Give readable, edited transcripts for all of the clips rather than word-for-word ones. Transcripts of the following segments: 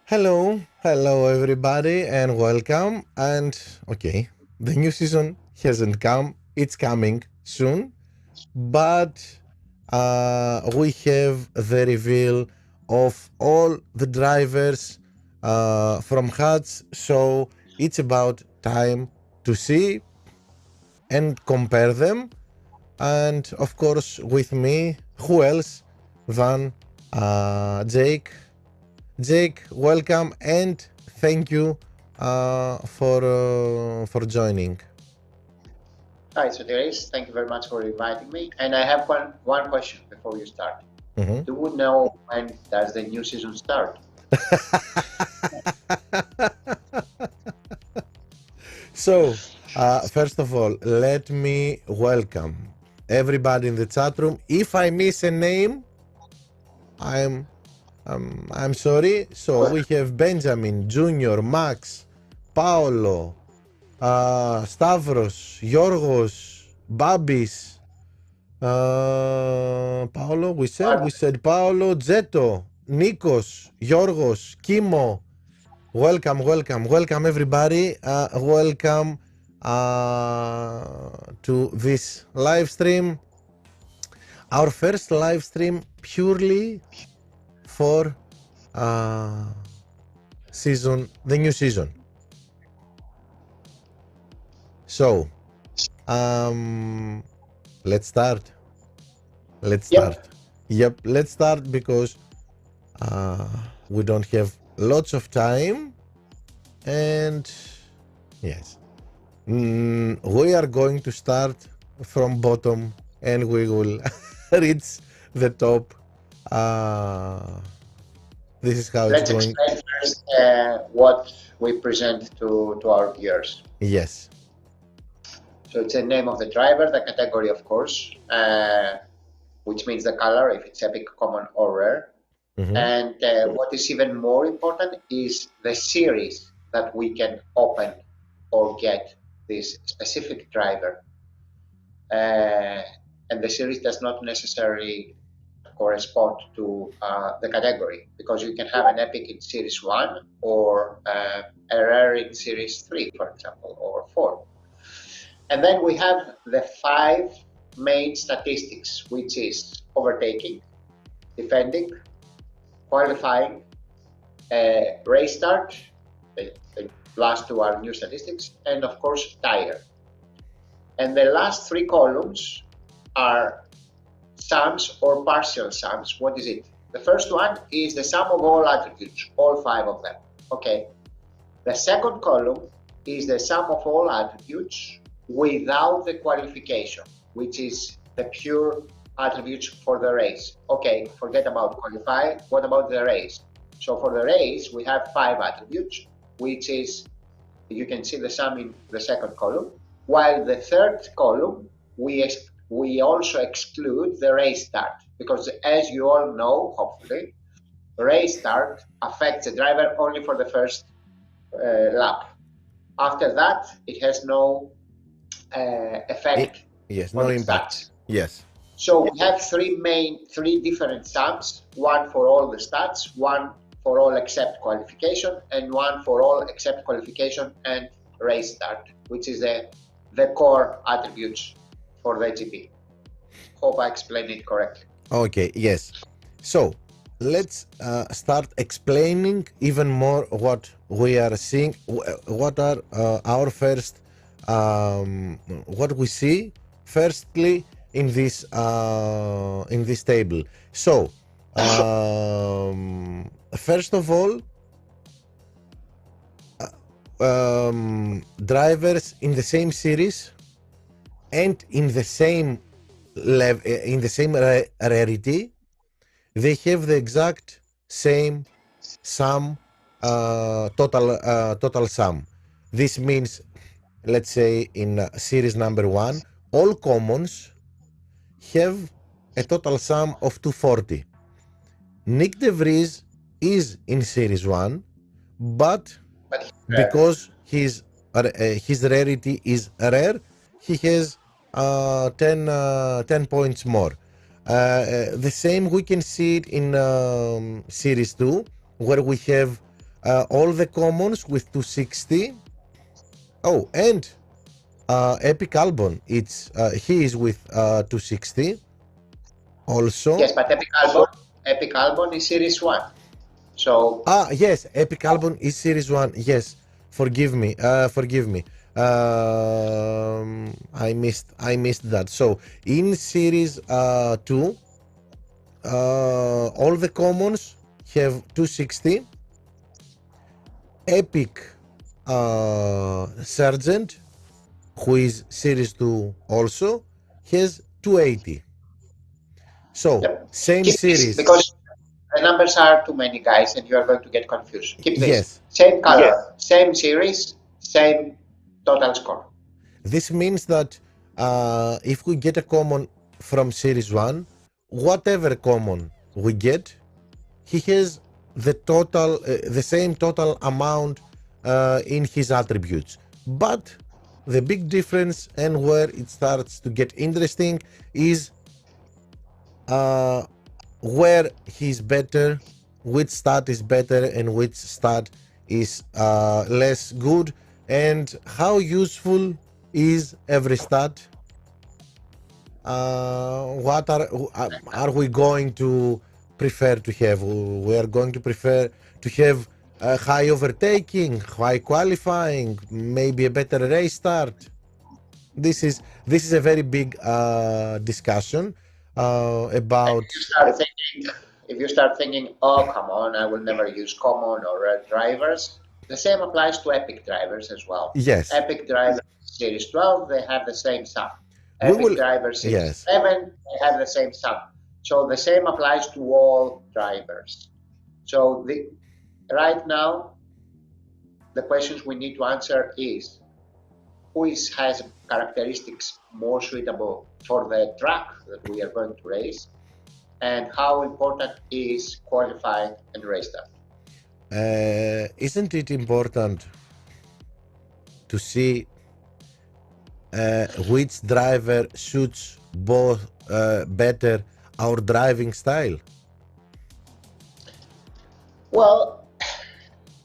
Hello everybody, and welcome. And okay, the new season hasn't come; it's coming soon. But we have the reveal of all the drivers from Hats, so it's about time to see and compare them. And of course, with me, who else than Jake? Jake, welcome and thank you for joining. Hi, Sotiris. Thank you very much for inviting me. And I have one question before you start. Mhm. Do you know when does the new season start? So, first of all, let me welcome everybody in the chat room. If I miss a name, I'm I'm sorry. So we have Benjamin, Junior, Max, Paolo, Stavros, Yorgos, Babis, Paolo, we said Paolo, Zeto, Nikos, Yorgos, Kimo. Welcome everybody. Welcome to this live stream. Our first live stream purely for the new season. So, um, let's start. Let's start. Yep. Yep, let's start because we don't have lots of time. And yes, we are going to start from bottom and we will reach the top. Uh, this is how it's Let's going. explain first what we present to our viewers. Yes. So it's the name of the driver, the category, of course, which means the color, if it's epic, common, or rare. Mm-hmm. And what is even more important is the series that we can open or get this specific driver. And the series does not necessarily correspond to the category because you can have an epic in series 1 or a rare in series 3, for example, or 4. And then we have the 5 main statistics, which is overtaking, defending, qualifying, race start, the last two are new statistics, and of course tire. And the last 3 columns are sums or partial sums. What is it? The first one is the sum of all attributes, all 5 of them. Okay. The second column is the sum of all attributes without the qualification, which is the pure attributes for the race. Okay, forget about qualify. What about the race? So for the race, we have 5 attributes, which is, you can see the sum in the second column, while the third column, we also exclude the race start, because as you all know, hopefully, race start affects the driver only for the first lap. After that, it has no effect Yes, on no the impact. stats. Yes. So we have three different sums, one for all the stats, one for all except qualification, and one for all except qualification and race start, which is the core attributes for the GP. Hope I explained it correctly. Okay, yes. So let's start explaining even more what we are seeing, what are our first, what we see firstly in this table. So first of all, drivers in the same series and in the same in the same rarity, they have the exact same sum, total sum. This means, let's say in series number 1, all commons have a total sum of 240. Nick De Vries is in series 1, but But because his rarity is rare, he has 10 points more. The same we can see it in series 2, where we have all the commons with 260. Oh, and Epic Albon, he is with 260 also. Yes, but Epic Albon is Series 1. So yes, Epic Albon is Series 1. Yes, forgive me. I missed that. So in Series 2, all the commons have 260. Epic Sergeant, who is Series 2 also, has 280. So yep. same Keep series. This, because the numbers are too many, guys, and you are going to get confused. Keep this. Yes. Same color, same series, same total score. This means that if we get a common from Series 1, whatever common we get, he has the total, the same total amount in his attributes. But the big difference, and where it starts to get interesting, is where he's better, which stat is better and which stat is less good, and how useful is every stat. What are we going to prefer to have? We are going to prefer to have high overtaking, high qualifying, maybe a better race start. This is a very big discussion about. If you start thinking, oh come on, I will never use common or drivers. The same applies to Epic drivers as well. Yes. Epic drivers Series 12, they have the same sum. Epic drivers Series 7, they have the same sum. So the same applies to all drivers. So right now, the questions we need to answer is, who has characteristics more suitable for the track that we are going to race, and how important is qualifying and race start? Isn't it important to see which driver suits both better our driving style? Well,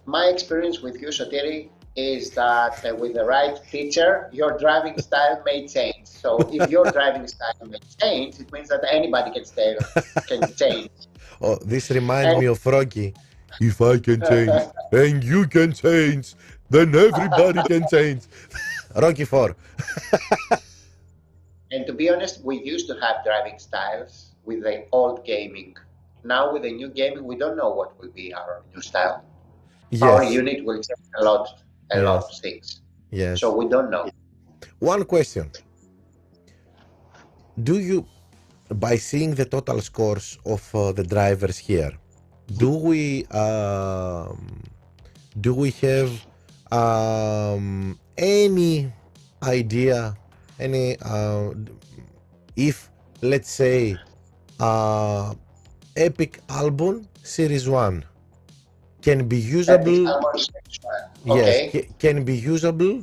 my experience with you, Sotiri, is that with the right teacher, your driving style may change. So if your driving style may change, it means that anybody can change. Oh, this reminds me of Rocky. If I can change and you can change, then everybody can change. Rocky 4. And to be honest, we used to have driving styles with the old gaming. Now with the new gaming, we don't know what will be our new style. Yes. Our unit will change a lot of things. Yes. So we don't know. One question. Do you, by seeing the total scores of the drivers here, do we have any idea, if, let's say, Epic Albon Series 1 can be usable? Okay. Yes, can be usable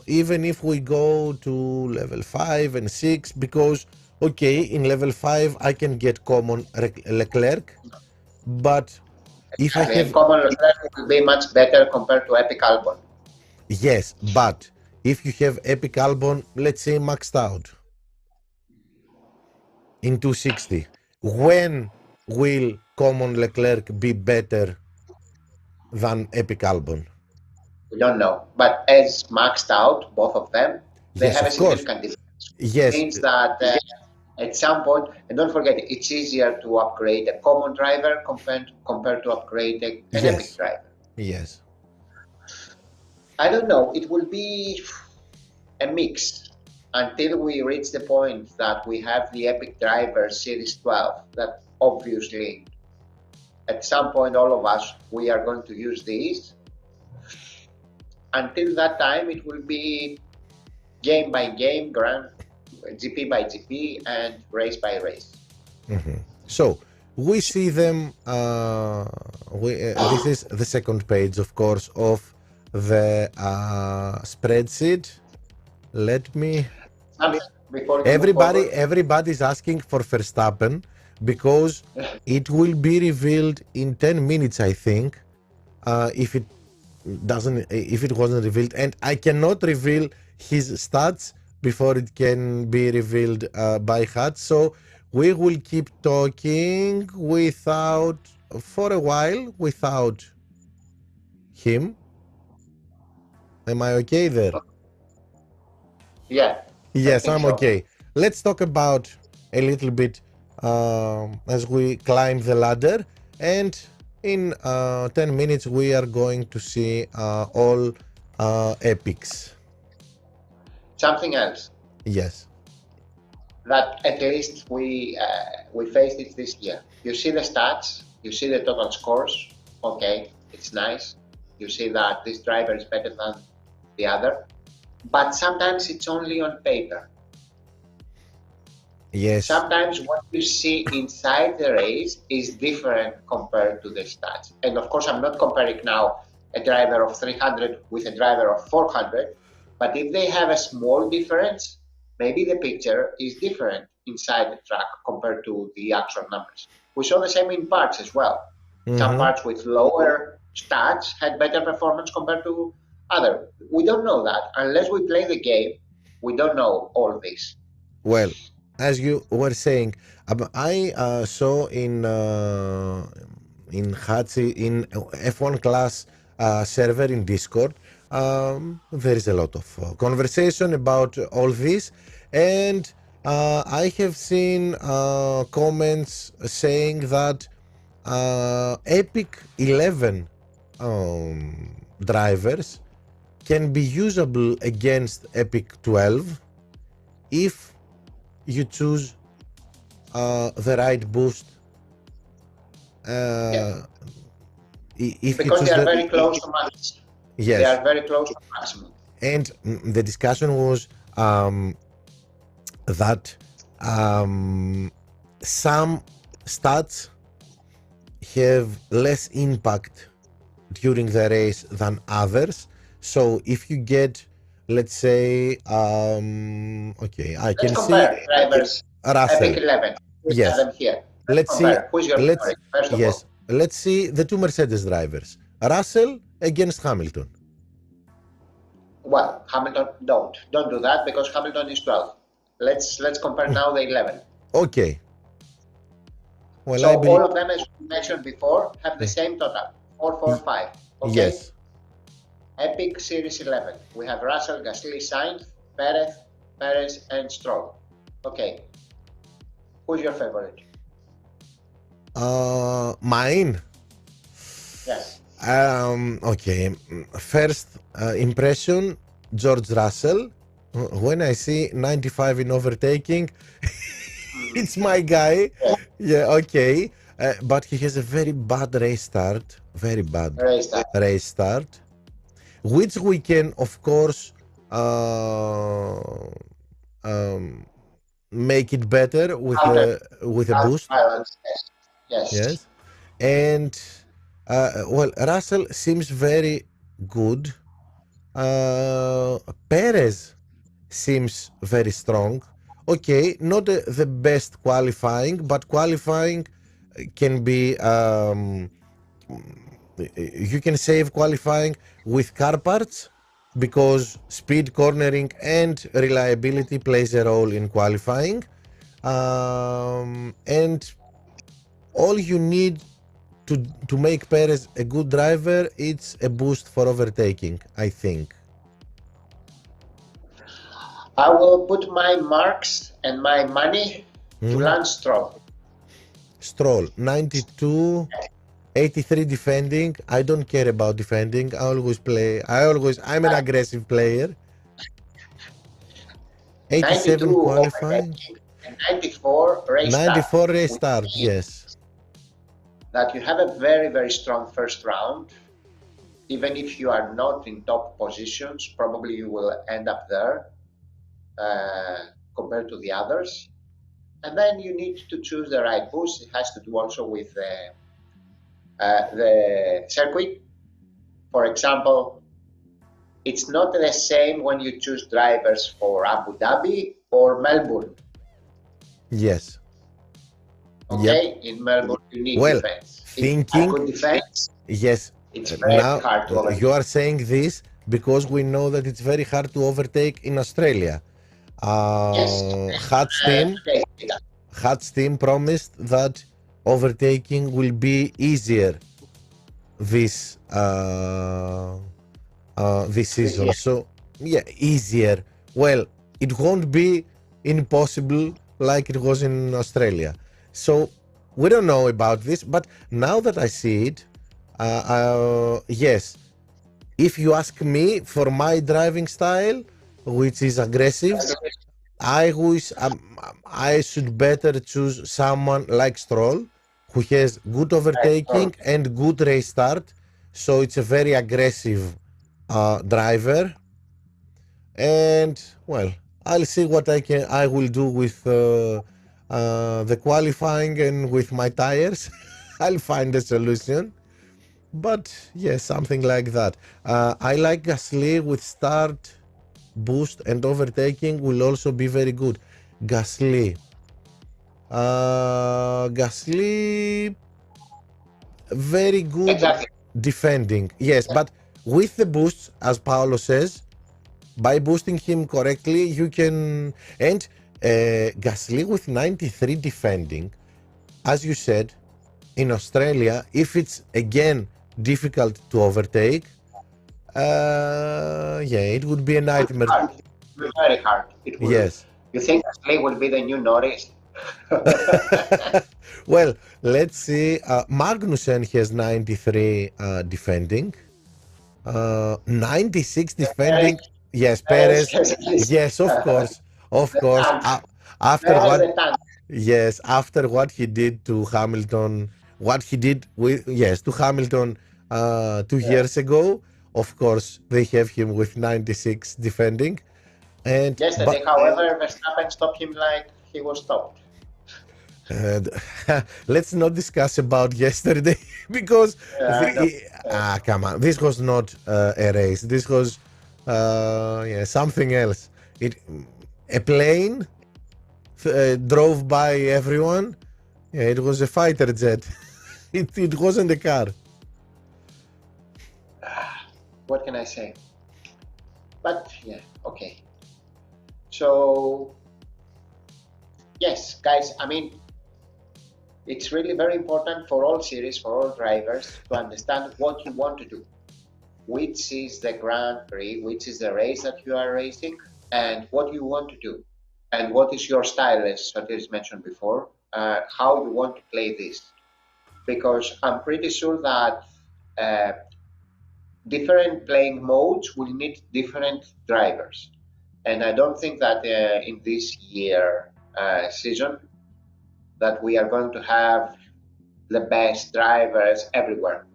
even if we go to level 5 and 6, because okay, in level 5 I can get common Leclerc, but if I have common Leclerc, will be much better compared to Epic Albon. Yes, but if you have Epic Albon, let's say maxed out in 260, when will common Leclerc be better than Epic Albon? We don't know, but as maxed out, both of them, they have a significant difference. Yes. It means that at some point, and don't forget, it's easier to upgrade a common driver compared to upgrade an Epic driver. Yes. I don't know. It will be a mix until we reach the point that we have the Epic driver Series 12. That obviously, at some point, all of us, we are going to use these. Until that time, it will be game by game, GP by GP, and race by race. Mm-hmm. So we see them. This is the second page, of course, of the spreadsheet. Let me. Everybody's asking for Verstappen, because it will be revealed in 10 minutes, I think, if it wasn't revealed, and I cannot reveal his stats before it can be revealed by Hutch. So we will keep talking for a while without him. Am I okay there? Yeah. Yes, I'm so. okay. Let's talk about a little bit as we climb the ladder, and in 10 minutes we are going to see all epics. Something else Yes. that at least we faced it this year. You see the stats, you see the total scores. Okay, it's nice. You see that this driver is better than the other, but sometimes it's only on paper. Yes. Sometimes what you see inside the race is different compared to the stats. And of course, I'm not comparing now a driver of 300 with a driver of 400, but if they have a small difference, maybe the picture is different inside the track compared to the actual numbers. We saw the same in parts as well. Some parts with lower stats had better performance compared to other. We don't know that. Unless we play the game, we don't know all this. Well, as you were saying, I saw in Hatsi in F1 class server in Discord. There is a lot of conversation about all this, and I have seen comments saying that Epic 11 drivers can be usable against Epic 12 if you choose the right boost. If because you they are very close to max. Yes. They are very close to maximum. And the discussion was that some stats have less impact during the race than others. So if you get, let's say, okay, I can compare see drivers. Russell. Epic 11. Yes. Them here. Let's see. Who's your favorite, first of all? Let's see the two Mercedes drivers. Russell against Hamilton. Well, Hamilton, don't do that because Hamilton is 12. Let's compare now the 11. Okay. Well, so all of them, as we mentioned before, have the same total, 445. Okay? Yes. Epic Series 11. We have Russell, Gasly, Sainz, Perez, and Stroll. Okay. Who's your favorite? Mine? Yes. Okay. First impression, George Russell. When I see 95 in overtaking, it's my guy. Yeah, okay. But he has a very bad race start. Very bad race start. Which we can, of course, make it better with a boost. Yes. And well, Russell seems very good. Perez seems very strong. Okay, not the best qualifying, but qualifying can be you can save qualifying with car parts because speed, cornering, and reliability plays a role in qualifying. And all you need to make Perez a good driver, it's a boost for overtaking, I think. I will put my marks and my money to Lance Stroll. Stroll, 92, 83 defending. I don't care about defending. I'm an aggressive player. 87 qualifying. And 94 race start. 94 race start, yes. That you have a very, very strong first round. Even if you are not in top positions, probably you will end up there compared to the others. And then you need to choose the right boost. It has to do also with the circuit. For example, it's not the same when you choose drivers for Abu Dhabi or Melbourne. Yes. Yep. Okay, in Melbourne you need Well, defense. If you have thinking, good defense, yes, it's very now hard to overtake. you are saying this because we know that it's very hard to overtake in Australia. Yes. Hut's team, Okay. Hut's team promised that overtaking will be easier this this This season. year. So yeah, easier. Well, it won't be impossible like it was in Australia. So we don't know about this, but now that I see it, yes. If you ask me for my driving style, which is aggressive, I wish I should better choose someone like Stroll, who has good overtaking and good race start. So it's a very aggressive driver, and well, I'll see what I will do with the qualifying and with my tires. I'll find a solution. But yes, something like that. I like Gasly with start, boost, and overtaking will also be very good. Gasly. Gasly, very good Exactly. defending. Yes, but with the boosts, as Paolo says, by boosting him correctly, you can. And Gasly with 93 defending, as you said, in Australia, if it's again difficult to overtake, yeah, it would be a nightmare. Hard. Very hard. It will. Yes. You think Gasly will be the new Norris? Well, let's see. Magnussen has 93 defending, 96 defending. Yes, Perez. Yes, of course, of course. After what? Yes, after what he did to Hamilton, what he did with yes to Hamilton 2 years ago. Of course, they have him with 96 defending. And Yesterday, however, Verstappen stopped him like he was stopped. Let's not discuss about yesterday because come on, this was not a race. This was yeah, something else. A plane drove by everyone. Yeah, it was a fighter jet. It wasn't a car. What can I say? But yeah, okay. So yes, guys, I mean, it's really very important for all series, for all drivers, to understand what you want to do. Which is the Grand Prix, which is the race that you are racing, and what you want to do, and what is your style, as Sotiris mentioned before, how you want to play this. Because I'm pretty sure that different playing modes will need different drivers. And I don't think that in this year season that we are going to have the best drivers everywhere.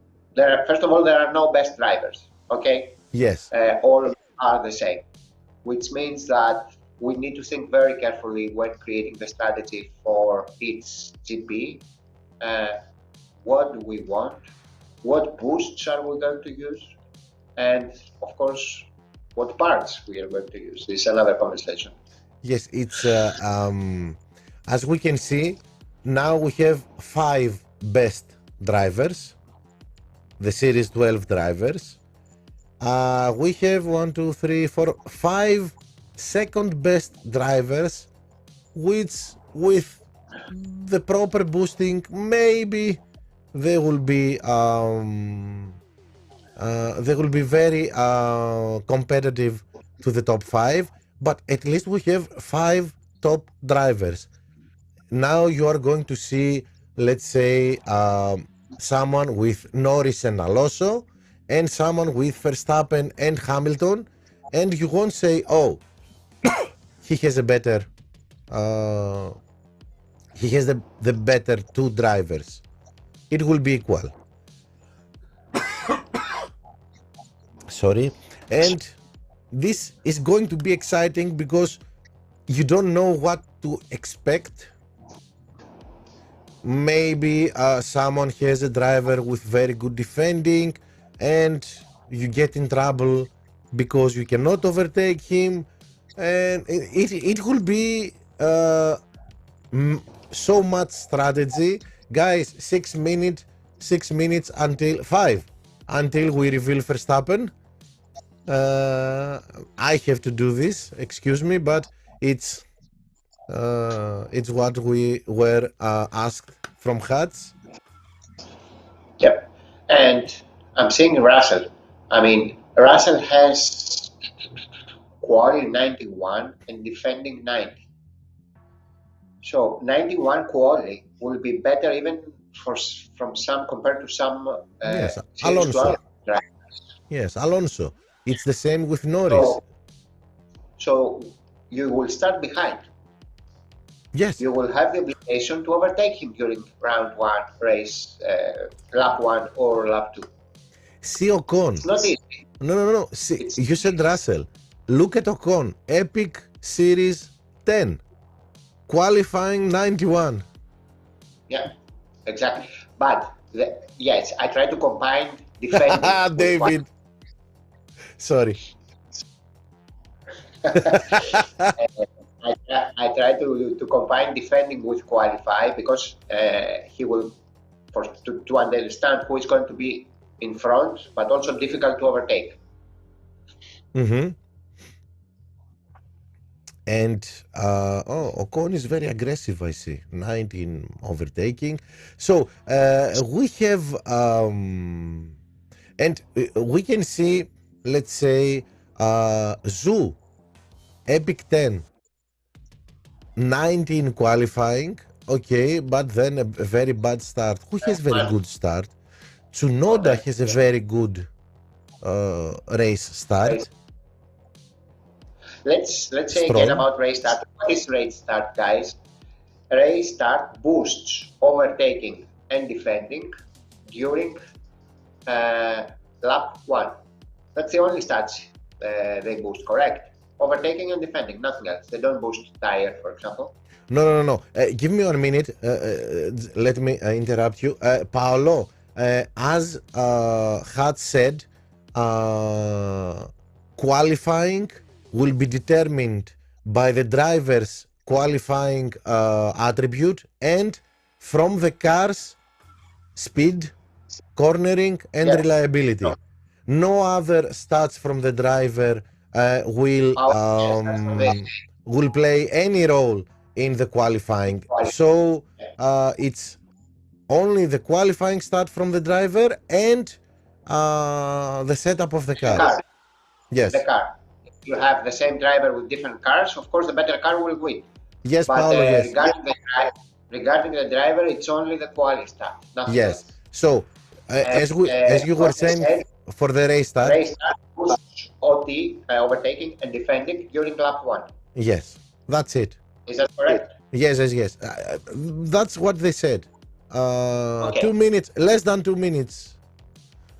First of all, there are no best drivers, okay? Yes. All are the same, which means that we need to think very carefully when creating the strategy for each GP. What do we want? What boosts are we going to use? And of course, what parts we are going to use. This is another conversation. Yes, it's as we can see, now we have 5 best drivers, the Series 12 drivers. We have 1, 2, 3, 4, 5 second best drivers, which with the proper boosting, maybe they will be very competitive to the top 5. But at least we have 5 top drivers. Now you are going to see, let's say, someone with Norris and Alonso, and someone with Verstappen and Hamilton, and you won't say, "Oh, he has a better, he has the better 2 drivers." It will be equal. Sorry, and this is going to be exciting because you don't know what to expect. Maybe someone has a driver with very good defending and you get in trouble because you cannot overtake him, and it will be so much strategy. Guys, 6 minutes until 5 until we reveal Verstappen. I have to do this, excuse me, but it's what we were asked from Hats. Yep. And I'm seeing Russell. I mean, Russell has quality 91 and defending 90. So 91 quality will be better even from some compared to some Yes, Series Alonso. 12 drivers. Yes, Alonso. It's the same with Norris. So you will start behind. Yes. You will have the obligation to overtake him during round 1 race, lap 1 or lap 2. See Ocon. It's not easy. No. See, you said Russell. Look at Ocon. Epic Series 10. Qualifying 91. Yeah, exactly. But yes, I try to combine defending. David. Sorry. I try to combine defending with qualify because he will to understand who is going to be in front, but also difficult to overtake. Mm-hmm. And Ocon is very aggressive, I see. 19 overtaking. So we have and we can see, let's say, Zhu, Epic 10, 19 qualifying. Okay, but then a very bad start. Who has very good start? Tsunoda has a very good race start. Let's say again about race start. What is race start, guys? Race start boosts overtaking and defending during lap 1. That's the only stats they boost, correct? Overtaking and defending, nothing else. They don't boost tire, for example. No. Give me 1 minute. Let me interrupt you. Paolo, as had said, qualifying will be determined by the driver's qualifying attribute and from the car's speed, cornering, and reliability. No other stats from the driver will play any role in the qualifying. So it's only the qualifying start from the driver and the setup of the car. Yes. The car. If you have the same driver with different cars, of course the better car will win. Yes, but Paolo, yes. Regarding the driver, it's only the quality start. Nothing else. So as you were saying, for the race start, boosts OT, overtaking and defending during lap 1. Yes, that's it. Is that correct? Yes. That's what they said. 2 minutes, less than 2 minutes.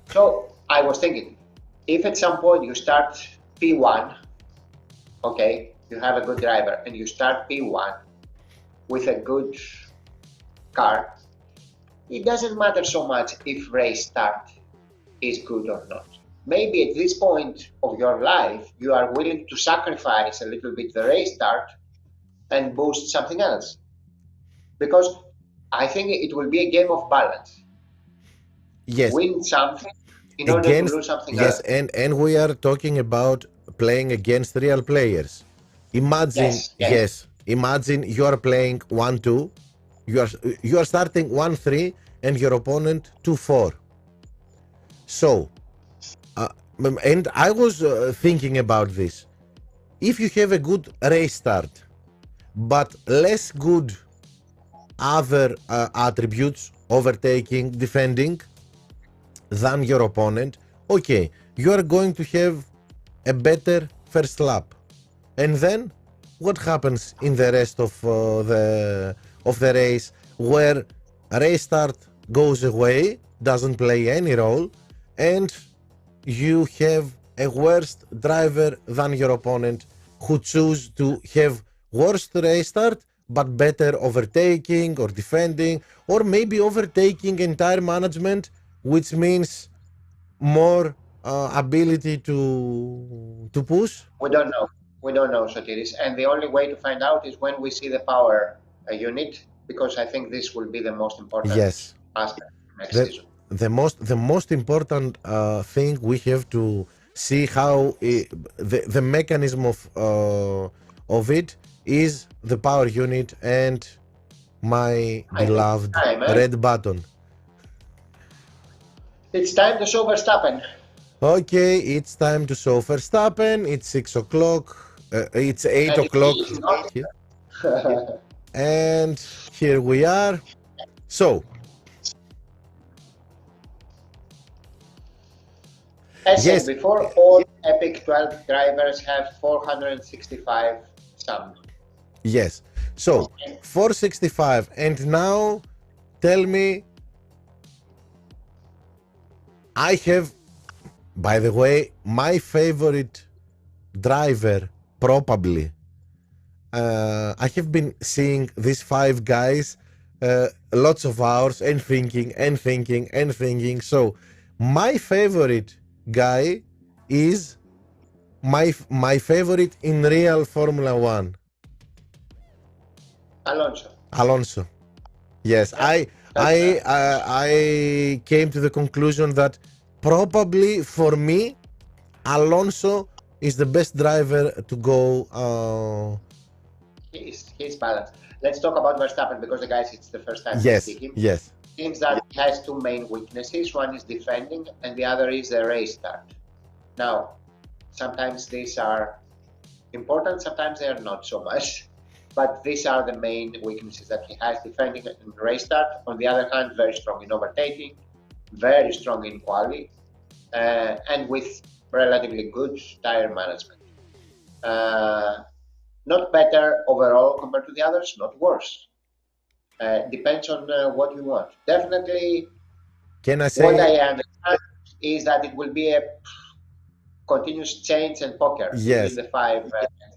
So I was thinking, if at some point you start P1, okay, you have a good driver and you start P1 with a good car, it doesn't matter so much if race start is good or not. Maybe at this point of your life, you are willing to sacrifice a little bit the race start and boost something else. Because I think it will be a game of balance. Yes. Win something in order to lose something else. Yes, and we are talking about playing against real players. Imagine, imagine you are playing 1-2, you are starting 1-3 and your opponent 2-4. So, and I was thinking about this. If you have a good race start, but less good other attributes, overtaking, defending, than your opponent, okay, you are going to have a better first lap. And then what happens in the rest of the race, where race start goes away, doesn't play any role, and you have a worse driver than your opponent who choose to have worst race start but better overtaking or defending, or maybe overtaking and tire management, which means more ability to push? We don't know, Sotiris, and the only way to find out is when we see the power unit because I think this will be the most important Yes. aspect next The, season. the most important thing we have to see how the mechanism of it is the power unit and my I think beloved it's time, red button. It's time to show Verstappen. Okay, it's time to show Verstappen. It's 6 o'clock. It's 8 And o'clock. it's not. And here we are. So, As yes, said before, all Epic 12 drivers have 465 sum. yes. So, 465. And now tell me, I have, by the way, my favorite driver, probably. I have been seeing these five guys lots of hours and thinking and thinking and thinking. So, my favorite guy is my favorite in real Formula One. Alonso. Yes, Yeah, I came to the conclusion that probably for me, Alonso is the best driver to go. He's balanced. Let's talk about Verstappen because the guys, it's the first time Yes, we see him. yes. Seems that he has two main weaknesses. One is defending, and the other is the race start. Now, sometimes these are important, sometimes they are not so much. But these are the main weaknesses that he has: defending and race start. On the other hand, very strong in overtaking, very strong in quali, and with relatively good tire management. Not better overall compared to the others, not worse. Depends on what you want. Definitely, Can I what say I understand is that it will be a continuous change and poker yes? between the five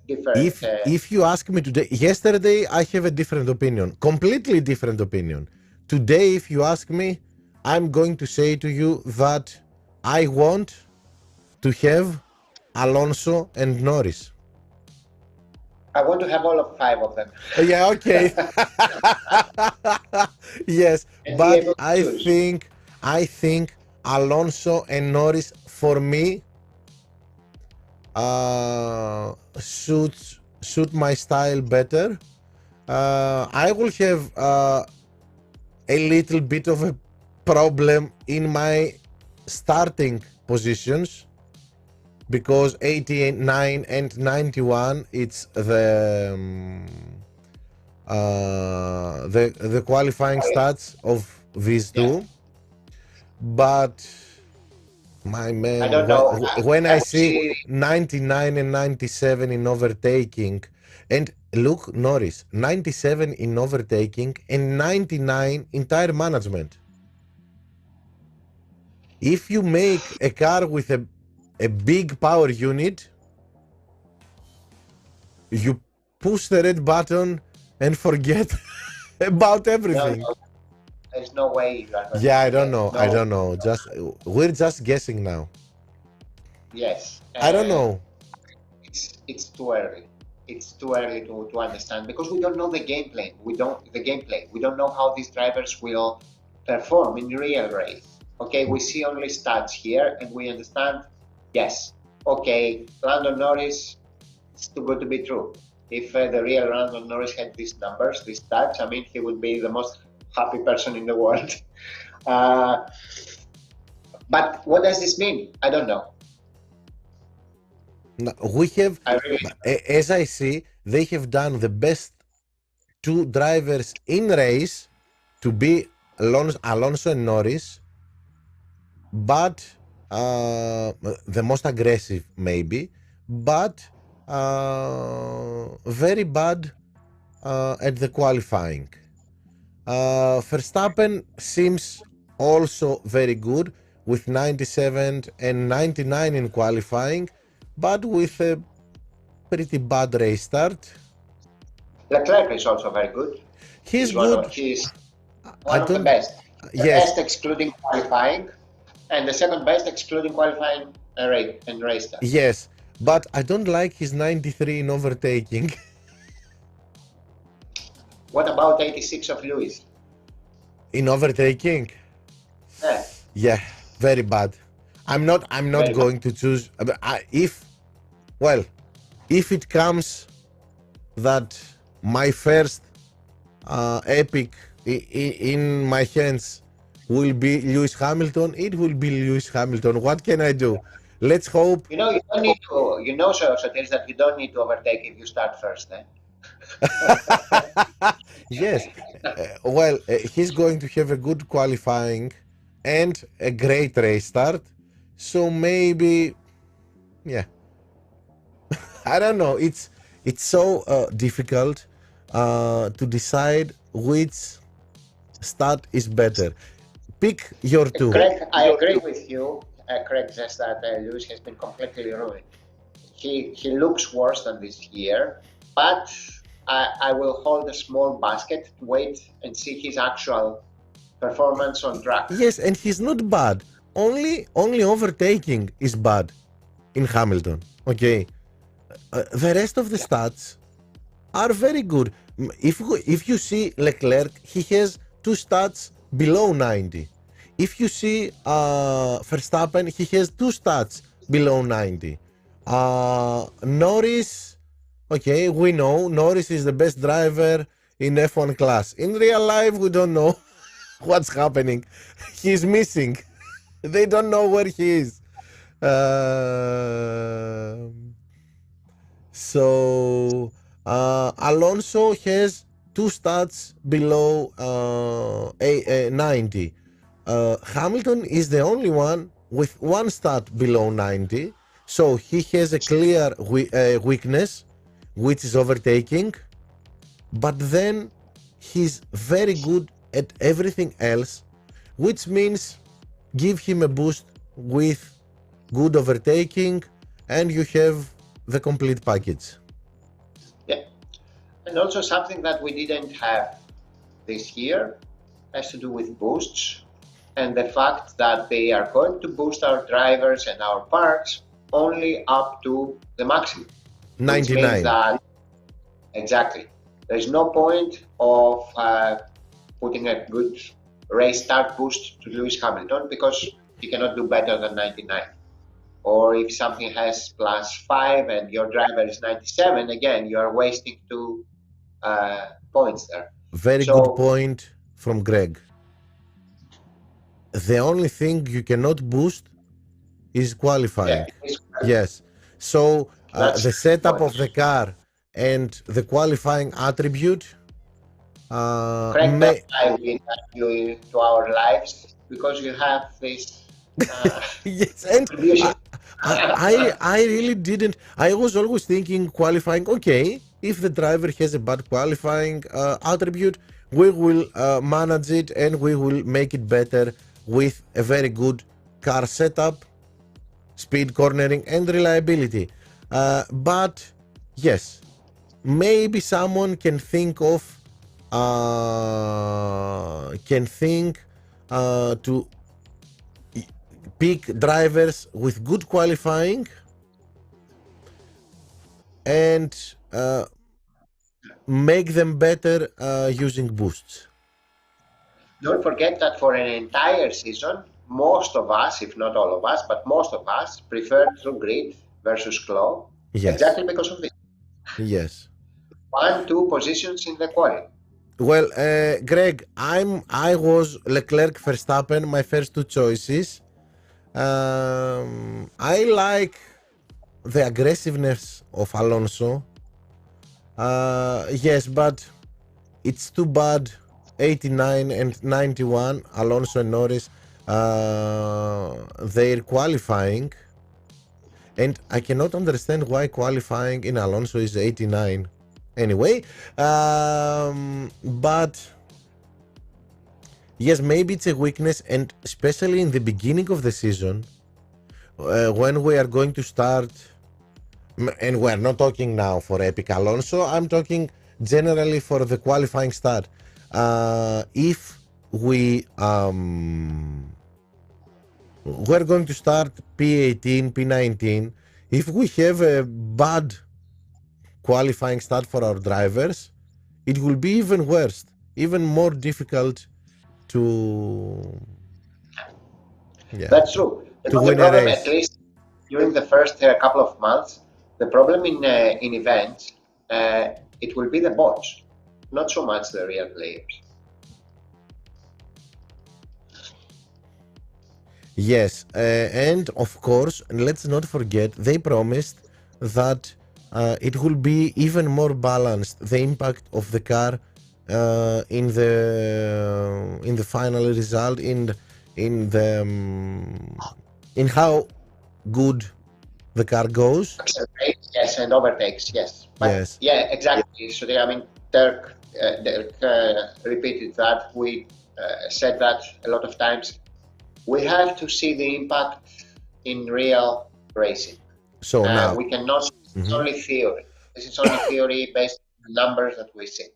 different. If you ask me today, yesterday I have a different opinion, completely different opinion. Today, if you ask me, I'm going to say to you that I want to have Alonso and Norris. I want to have all of five of them. Yeah, okay. Yes, And be but able to choose. I think Alonso and Norris for me suit my style better. I will have a little bit of a problem in my starting positions because 89 and 91 it's the qualifying stats of these two, but my man, I don't know. when I I would see see 99 and 97 in overtaking, and look, Norris, 97 in overtaking and 99 in tire management. If you make a car with a big power unit, you push the red button and forget about everything. no, there's no way. Yeah, I don't know. No. I don't know. We're just guessing now. Yes. I don't know. It's too early. It's too early to understand because we don't know the gameplay. We don't know how these drivers will perform in real race. Okay, we see only stats here and we understand. Yes. Okay, Lando Norris. It's too good to be true. If the real Lando Norris had these numbers, these stats, I mean, he would be the most happy person in the world. But what does this mean? I don't know. We have, really as I see, they have done the best two drivers in race to be Alonso and Norris, but the most aggressive maybe, but very bad at the qualifying. Verstappen seems also very good with 97 and 99 in qualifying, but with a pretty bad race start. Leclerc is also very good. He's good. He's one of the best. The best excluding qualifying, and the second best excluding qualifying and race start. Yes, but I don't like his 93 in overtaking. What about 86 of Lewis? In overtaking? Yeah. Yeah, very bad. I'm not Very going to choose. If it comes that my first epic in my hands will be Lewis Hamilton, it will be Lewis Hamilton. What can I do? Let's hope. You don't need to, Sotiris, that you don't need to overtake if you start first. Yes. He's going to have a good qualifying and a great race start. So maybe, yeah. I don't know. It's so difficult to decide which start is better. Pick your two. Craig, I agree with you. Craig says that Lewis has been completely ruined. He looks worse than this year, but I will hold a small basket to wait and see his actual performance on track. Yes, and he's not bad. Only overtaking is bad in Hamilton. Okay, the rest of the stats are very good. If you see Leclerc, he has two stats below 90. If you see Verstappen, he has two stats below 90. Norris, okay, we know Norris is the best driver in F1 class. In real life, we don't know what's happening. He's missing. They don't know where he is. So Alonso has two stats below 90. Hamilton is the only one with one stat below 90. So he has a clear weakness, which is overtaking. But then he's very good at everything else, which means give him a boost with good overtaking and you have the complete package. Yeah. And also something that we didn't have this year has to do with boosts and the fact that they are going to boost our drivers and our parks only up to the maximum. 99. Which means that, exactly. There's no point of putting a good race start boost to Lewis Hamilton because he cannot do better than 99. Or if something has +5 and your driver is 97, again, you are wasting 2 points there. Very good point from Greg. The only thing you cannot boost is qualifying. Yeah, yes. So the setup of the car and the qualifying attribute Correct, that's why we invite you into our lives because you have this yes, and I really didn't. I was always thinking qualifying, okay, if the driver has a bad qualifying attribute, we will manage it and we will make it better with a very good car setup, speed cornering and reliability. But yes, maybe someone can think of to pick drivers with good qualifying and make them better using boosts. Don't forget that for an entire season, most of us, if not all of us, but most of us prefer True Grit versus Claw. Yes. Exactly because of this. Yes. 1-2 positions in the quality. Well, Greg, I was Leclerc, Verstappen, my first two choices. I like the aggressiveness of Alonso. Yes, but it's too bad 89 and 91, Alonso and Norris, they're qualifying. And I cannot understand why qualifying in Alonso is 89. Anyway, but yes, maybe it's a weakness, and especially in the beginning of the season, when we are going to start, and we're not talking now for Epic Alonso, I'm talking generally for the qualifying start. If we're going to start P18, P19, if we have a bad qualifying start for our drivers, it will be even worse, even more difficult to That's true. to Because the win a problem, at race. least during the first couple of months, the problem in events, it will be the bots, not so much the real players. Yes, and of course, let's not forget they promised that it will be even more balanced, the impact of the car in the final result, in the in how good the car goes. Accelerates, yes, and overtakes, yes. But Yes, yeah, exactly. So I mean, Dirk repeated that. We said that a lot of times. We have to see the impact in real racing. so now. We cannot, it's Mhm. only theory. This is only theory based on the numbers that we see.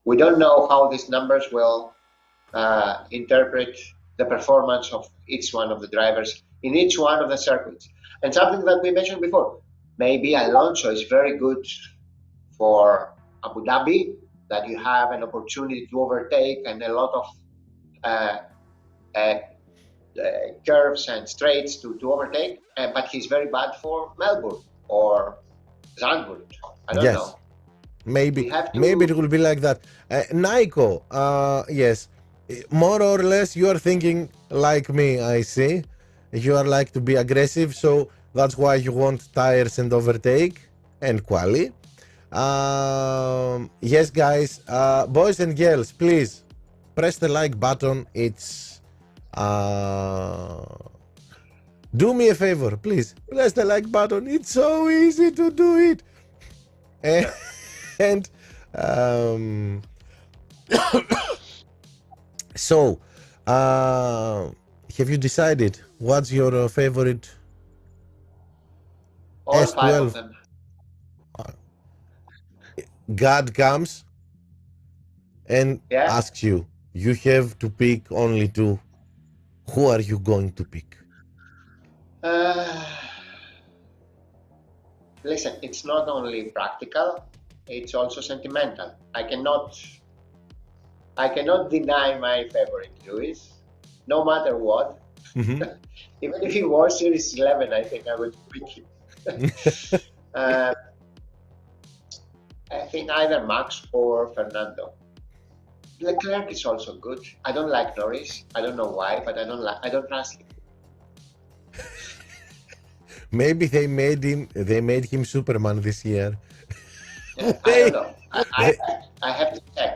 We don't know how these numbers will interpret the performance of each one of the drivers in each one of the circuits. And something that we mentioned before, maybe Alonso is very good for Abu Dhabi, that you have an opportunity to overtake and a lot of curves and straights to overtake, but he's very bad for Melbourne or Zandvoort. I don't Yes, know. maybe We have to. maybe it will be like that. Naiko, yes, more or less you are thinking like me. I see. You are like to be aggressive, so that's why you want tires and overtake and quali. Yes, guys, boys and girls, please press the like button. It's do me a favor, please press the like button. It's so easy to do it. And so, have you decided what's your favorite All five of S12? them. God comes and Yeah. asks you, you have to pick only two. Who are you going to pick? Listen, it's not only practical; it's also sentimental. I cannot deny my favorite, Lewis, no matter what. Mhm. Even if he was Series 11, I think I would pick him. I think either Max or Fernando. Leclerc is also good. I don't like Norris. I don't know why, but I don't trust him. Maybe they made him Superman this year. I don't know. I have to check.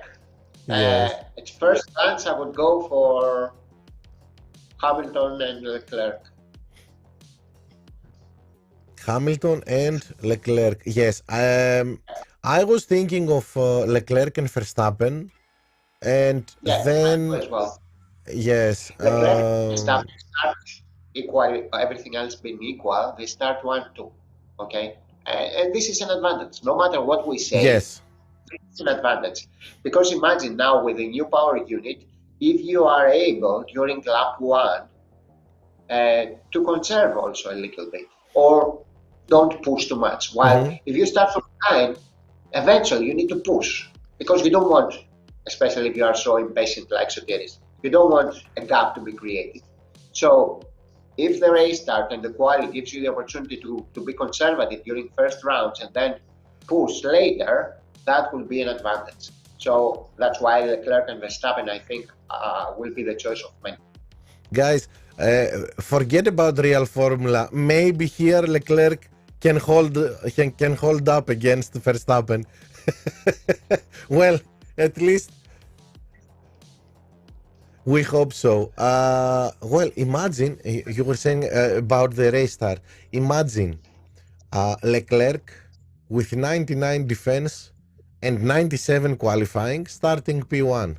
Yes. At first glance, I would go for Hamilton and Leclerc. Hamilton and Leclerc. Yes. I was thinking of Leclerc and Verstappen, and Yeah, then as well. yes. Leclerc and Verstappen start equal. Everything else being equal, they start 1-2. Okay, and this is an advantage. No matter what we say, Yes. it's an advantage, because imagine now with the new power unit, if you are able during lap 1 to conserve also a little bit, or don't push too much. While if you start from 9, eventually you need to push, because you don't want, especially if you are so impatient like Sotiris, you don't want a gap to be created. So if the race start and the quality gives you the opportunity to be conservative during first rounds and then push later, that will be an advantage. So that's why Leclerc and Verstappen, I think, will be the choice of many. Guys, forget about real formula. Maybe here Leclerc can hold up against Verstappen. Well, at least we hope so. Well, imagine you were saying about the race start. Imagine Leclerc with 99 defense and 97 qualifying, starting P1.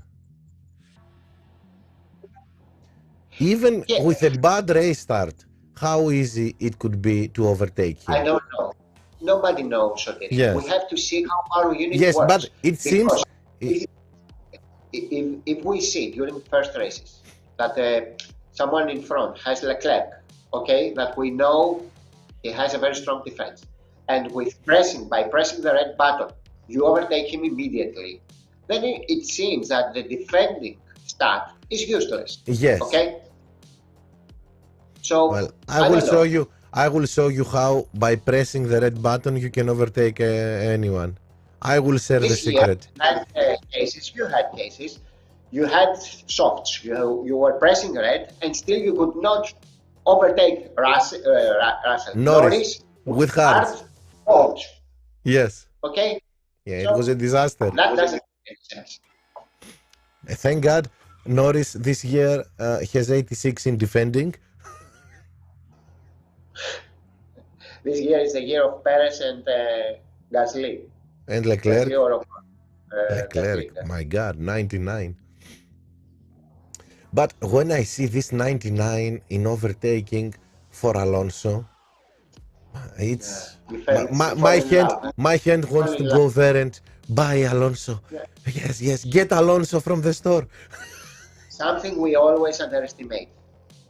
Even with a bad race start, how easy it could be to overtake him. I don't know. Nobody knows. Yes. We have to see how our unit Yes, works. but it seems if we see during first races that someone in front has Leclerc, okay, that we know he has a very strong defense, and by pressing the red button, you overtake him immediately, then it seems that the defending stat is useless. Yes. Okay. So Well, I will show you. I will show you how by pressing the red button you can overtake anyone. I will share the secret. You had cases. You had softs. You were pressing red, and still you could not overtake Russell Norris with hearts. Yes. Okay. Yeah, so it was a disaster. That doesn't make sense. Thank God, Norris this year has 86 in defending. This year is the year of Perez and Gasly. And Leclerc. Leclerc, my God, 99. But when I see this 99 in overtaking for Alonso, it's my hand wants to go there and buy Alonso. Yeah. Yes, get Alonso from the store. Something we always underestimate: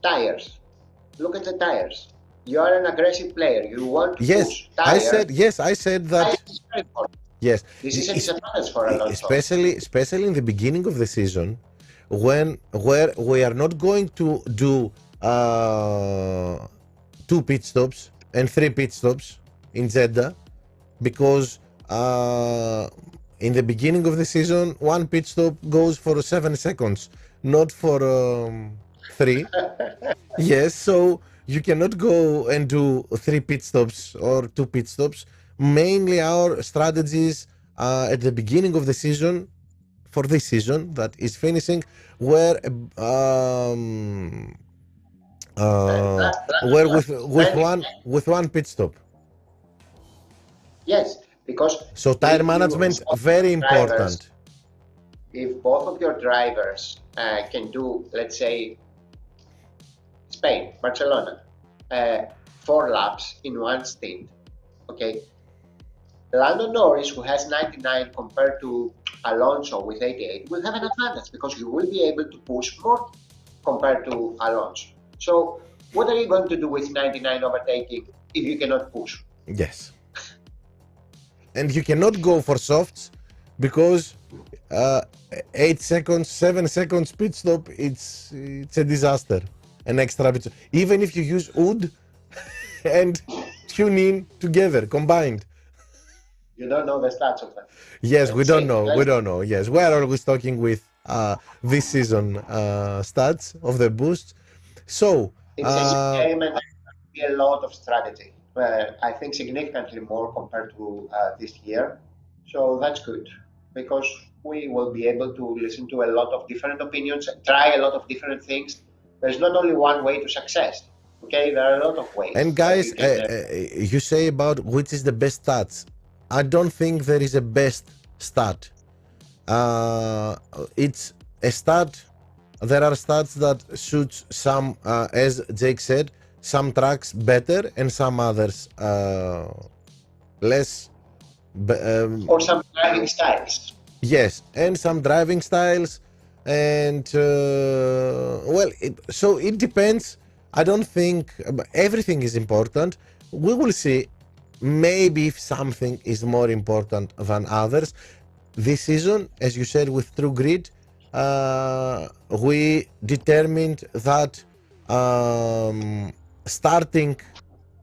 tires. Look at the tires. You are an aggressive player. You want to push tires. I said that. Yes. This is a disadvantage for Alonso. Especially in the beginning of the season, where we are not going to do 2 pit stops and 3 pit stops in Jeddah, because in the beginning of the season 1 pit stop goes for 7 seconds, not for 3. Yes, so you cannot go and do 3 pit stops or 2 pit stops. Mainly our strategies at the beginning of the season, for this season that is finishing, were with one pit stop. Yes, because so tire management very important. If both of your drivers can do, let's say, Spain, Barcelona, 4 laps in one stint, okay. Lando Norris, who has 99 compared to Alonso with 88, will have an advantage because you will be able to push more compared to Alonso. So what are you going to do with 99 overtaking if you cannot push? Yes. And you cannot go for softs because 8 seconds, 7 seconds pit stop, it's a disaster. An extra pit stop. Even if you use wood and tune in together, combined. You don't know the stats of that. Yes, we don't know. We don't know. Yes, we are always talking with this season stats of the boosts. So it's a game and a lot of strategy. I think significantly more compared to this year. So that's good because we will be able to listen to a lot of different opinions, try a lot of different things. There's not only one way to success. Okay, there are a lot of ways. And guys, you say about which is the best stats. I don't think there is a best stat. It's a stat. There are stats that suits some, as Jake said, some tracks better and some others less. Or some driving styles. Yes, and some driving styles, and so it depends. I don't think everything is important. We will see. Maybe if something is more important than others. This season, as you said, with True Grid, we determined that starting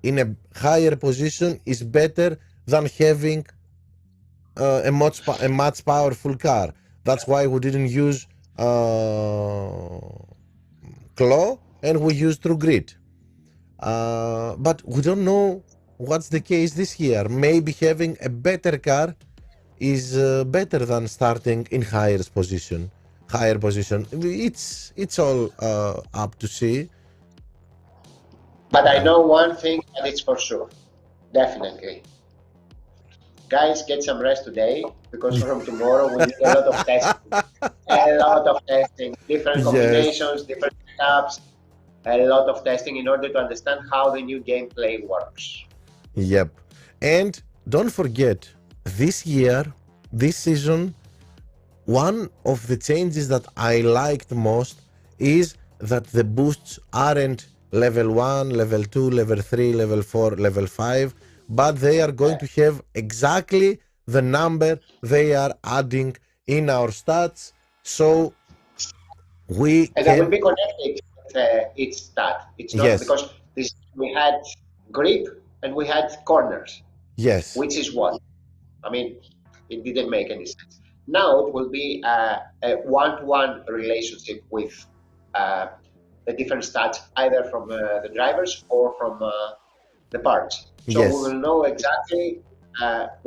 in a higher position is better than having a much powerful car. That's why we didn't use Claw and we used True Grid. But we don't know what's the case this year. Maybe having a better car is better than starting in higher position. It's all up to see. But I know one thing, and it's for sure, definitely. Guys, get some rest today because from tomorrow we need a lot of testing. Different combinations, different setups, a lot of testing in order to understand how the new gameplay works. Yep. And don't forget, this season, one of the changes that I liked most is that the boosts aren't level 1, level 2, level 3, level 4, level 5, but they are going to have exactly the number they are adding in our stats, so we And they will can. be connected with each stat. It's not Yes, because we had grip and we had corners, yes, which is what? I mean, it didn't make any sense. Now it will be a one-to-one relationship with the different stats, either from the drivers or from the parts. So we yes. will know exactly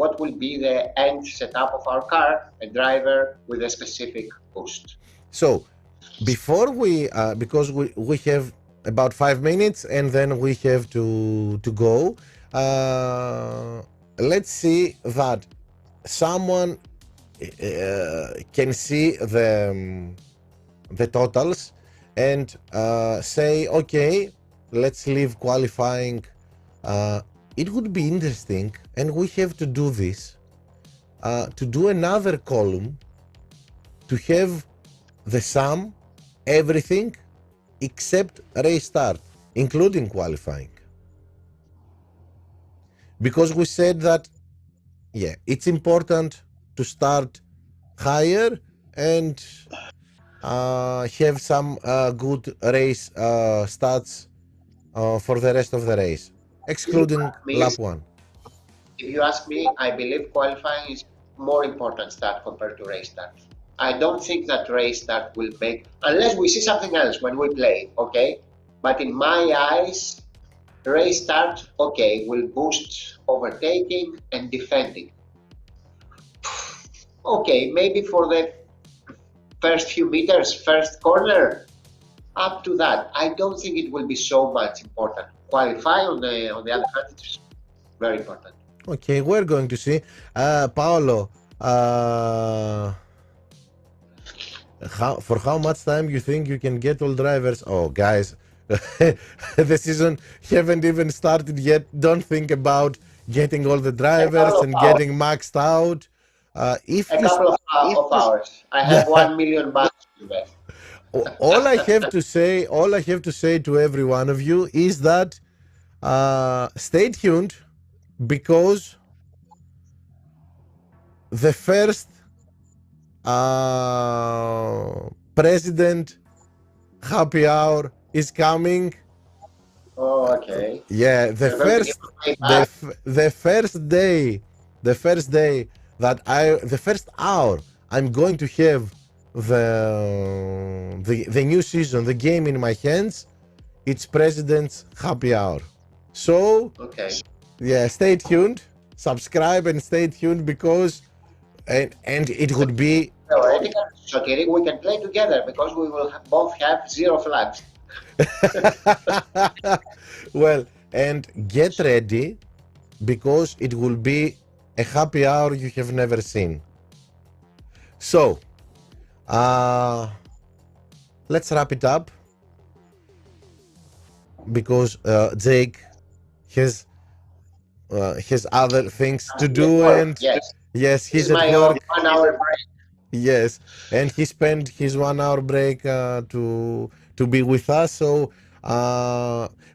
what will be the end setup of our car, a driver with a specific boost. So before we, because we have about 5 minutes and then we have to go. Let's see that someone can see the totals and say, okay, let's leave qualifying. It would be interesting, and we have to do this, to do another column to have the sum, everything except race start, including qualifying. Because we said that, yeah, it's important to start higher and have some good race stats for the rest of the race, excluding lap one. If you ask me, I believe qualifying is more important start compared to race start. I don't think that race start will make, unless we see something else when we play, okay? But in my eyes, race start, okay, will boost overtaking and defending. Okay, maybe for the first few meters, first corner, up to that. I don't think it will be so much important. Qualify on the other hand, it's very important. Okay, we're going to see. Paolo, for how much time you think you can get all drivers? Oh, guys, the season haven't even started yet. Don't think about getting all the drivers and getting maxed out. If a couple of hours. I have 1 million bucks to invest. all I have to say to every one of you is that stay tuned, because the first president happy hour is coming. Oh, okay. Yeah, the first day that the first hour I'm going to have the new season, the game in my hands. It's president's happy hour. So okay, yeah, stay tuned, subscribe and stay tuned, because and it would be Sotirik, we can play together because we will both have 0 flags. well, and get ready, because it will be a happy hour you have never seen. So let's wrap it up, because Jake has other things to do, and yes, he's at work. 1 hour break. Yes, and he spent his 1 hour break to be with us. So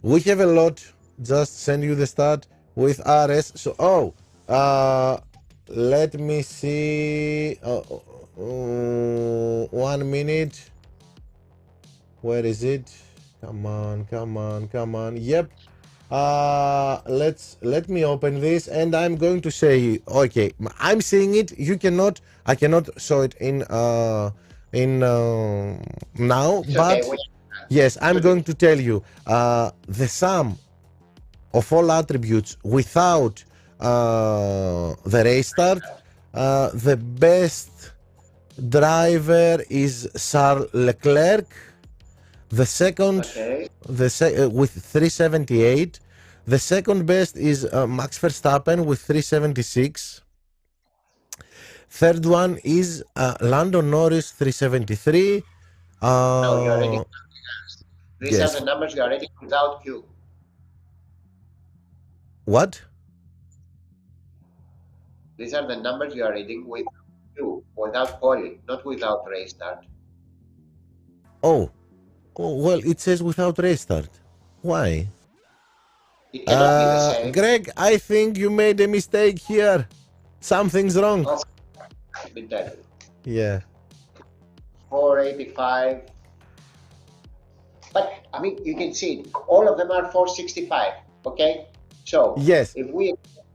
we have a lot. Just send you the start with RS. So let me see. 1 minute. Where is it? Come on. Yep. Let me open this, and I'm going to say, okay, I'm seeing it. I cannot show it in now, but yes, I'm going to tell you the sum of all attributes without the race start. The best driver is Charles Leclerc. The second, with 378. The second best is Max Verstappen with 376. Third one is Lando Norris, 373. No, you're reading. These are the numbers you are reading without Q. What? These are the numbers you are reading with Q, without quali, not without race start. Oh, well, it says without race start. Why? It cannot be the same. Greg, I think you made a mistake here. Something's wrong. Oh, let me tell you. Yeah. 485. But I mean, you can see it. All of them are 465. Okay. So Yes. if we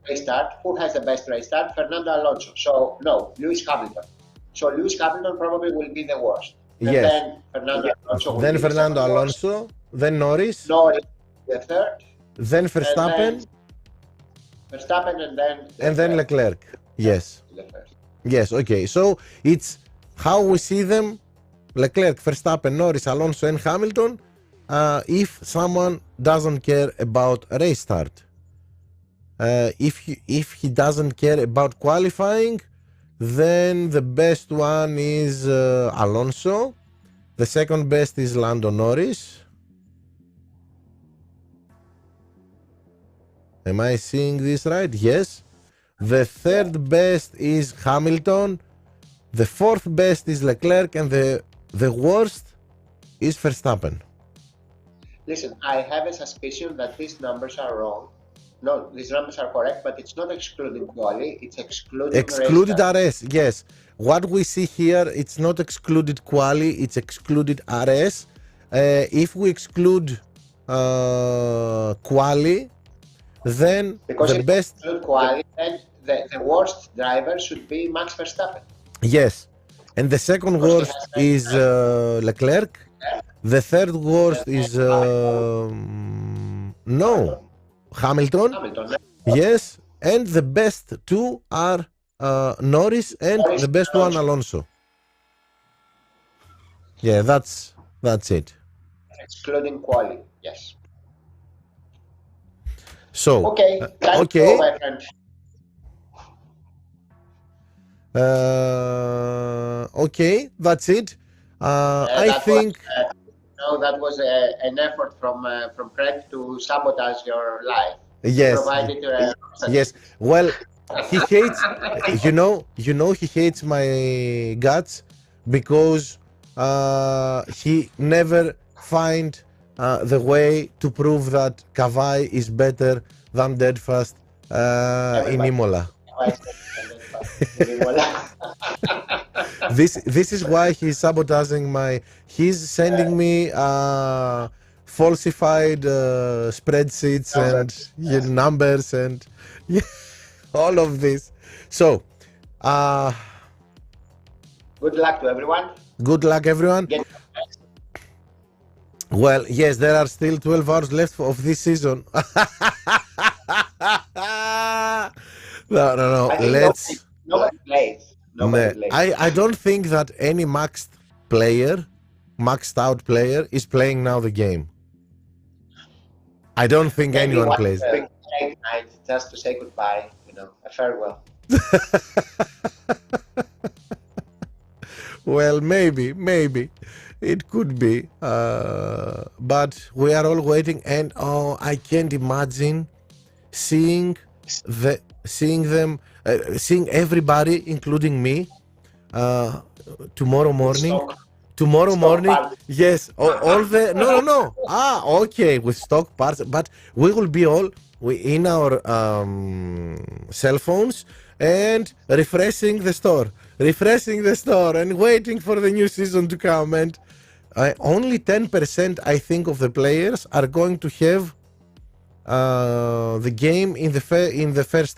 restart, who has the best restart? Fernando Alonso. So no, Lewis Hamilton. So Lewis Hamilton probably will be the worst. And Yes. then Fernando Alonso. Then Fernando Alonso. Then Norris. Norris the third. Then Verstappen. Verstappen And then Leclerc. Yes. Leclerc. Yes. Okay. So it's how we see them: Leclerc, Verstappen, Norris, Alonso, and Hamilton. If someone doesn't care about a race start, if he doesn't care about qualifying, then the best one is Alonso. The second best is Lando Norris. Am I seeing this right? Yes. The third best is Hamilton. The fourth best is Leclerc, and the worst is Verstappen. Listen, I have a suspicion that these numbers are wrong. No, these numbers are correct, but it's not excluding quali, it's excluding Excluded RS, yes. What we see here, it's not excluded quali, it's excluded RS. If we exclude quali, then because the best... quali, then the worst driver should be Max Verstappen. Yes, and the second worst is Leclerc. The third worst is Hamilton. Yes, and the best two are Norris and the best one Alonso. Yeah, that's it. Excluding quali, yes. So okay, okay. Go, my friend. Okay, that's it. I think. That was an effort from Craig to sabotage your life. Yes. Yes. Well, he hates. He hates my guts because he never find the way to prove that Kavai is better than Deadfast in Imola. This is why he's sabotaging he's sending me falsified spreadsheets and numbers and all of this. So good luck to everyone. Good luck everyone. Well, yes, there are still 12 hours left of this season. No. Let's. Nobody plays. I don't think that any maxed out player is playing now the game. I don't think anyone plays. Night just to say goodbye, a farewell. Well, maybe it could be, but we are all waiting, and I can't imagine seeing everybody, including me, tomorrow morning. Yes, all the no. Okay, with stock parts, but we will be in our cell phones and refreshing the store and waiting for the new season to come. And only 10%, I think, of the players are going to have the game in the first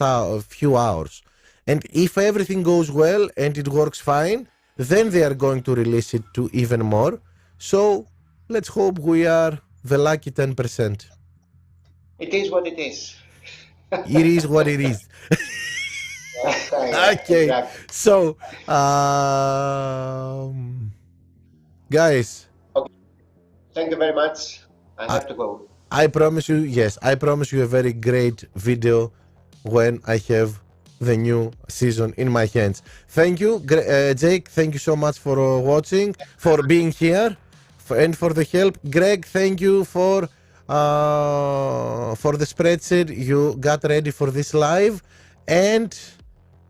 few hours. And if everything goes well and it works fine, then they are going to release it to even more. So let's hope we are the lucky 10%. It is what it is. It is what it is. Okay, exactly. So guys, okay. Thank you very much. I have to go. I promise you a very great video when I have the new season in my hands. Thank you, Jake. Thank you so much for watching, for being here, and for the help. Greg, thank you for the spreadsheet you got ready for this live, and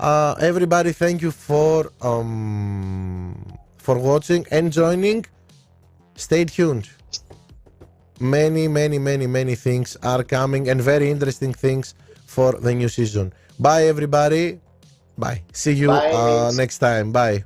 everybody, thank you for watching and joining. Stay tuned. Many things are coming, and very interesting things for the new season. Bye everybody. Bye. See you Bye, Vince. next time. Bye.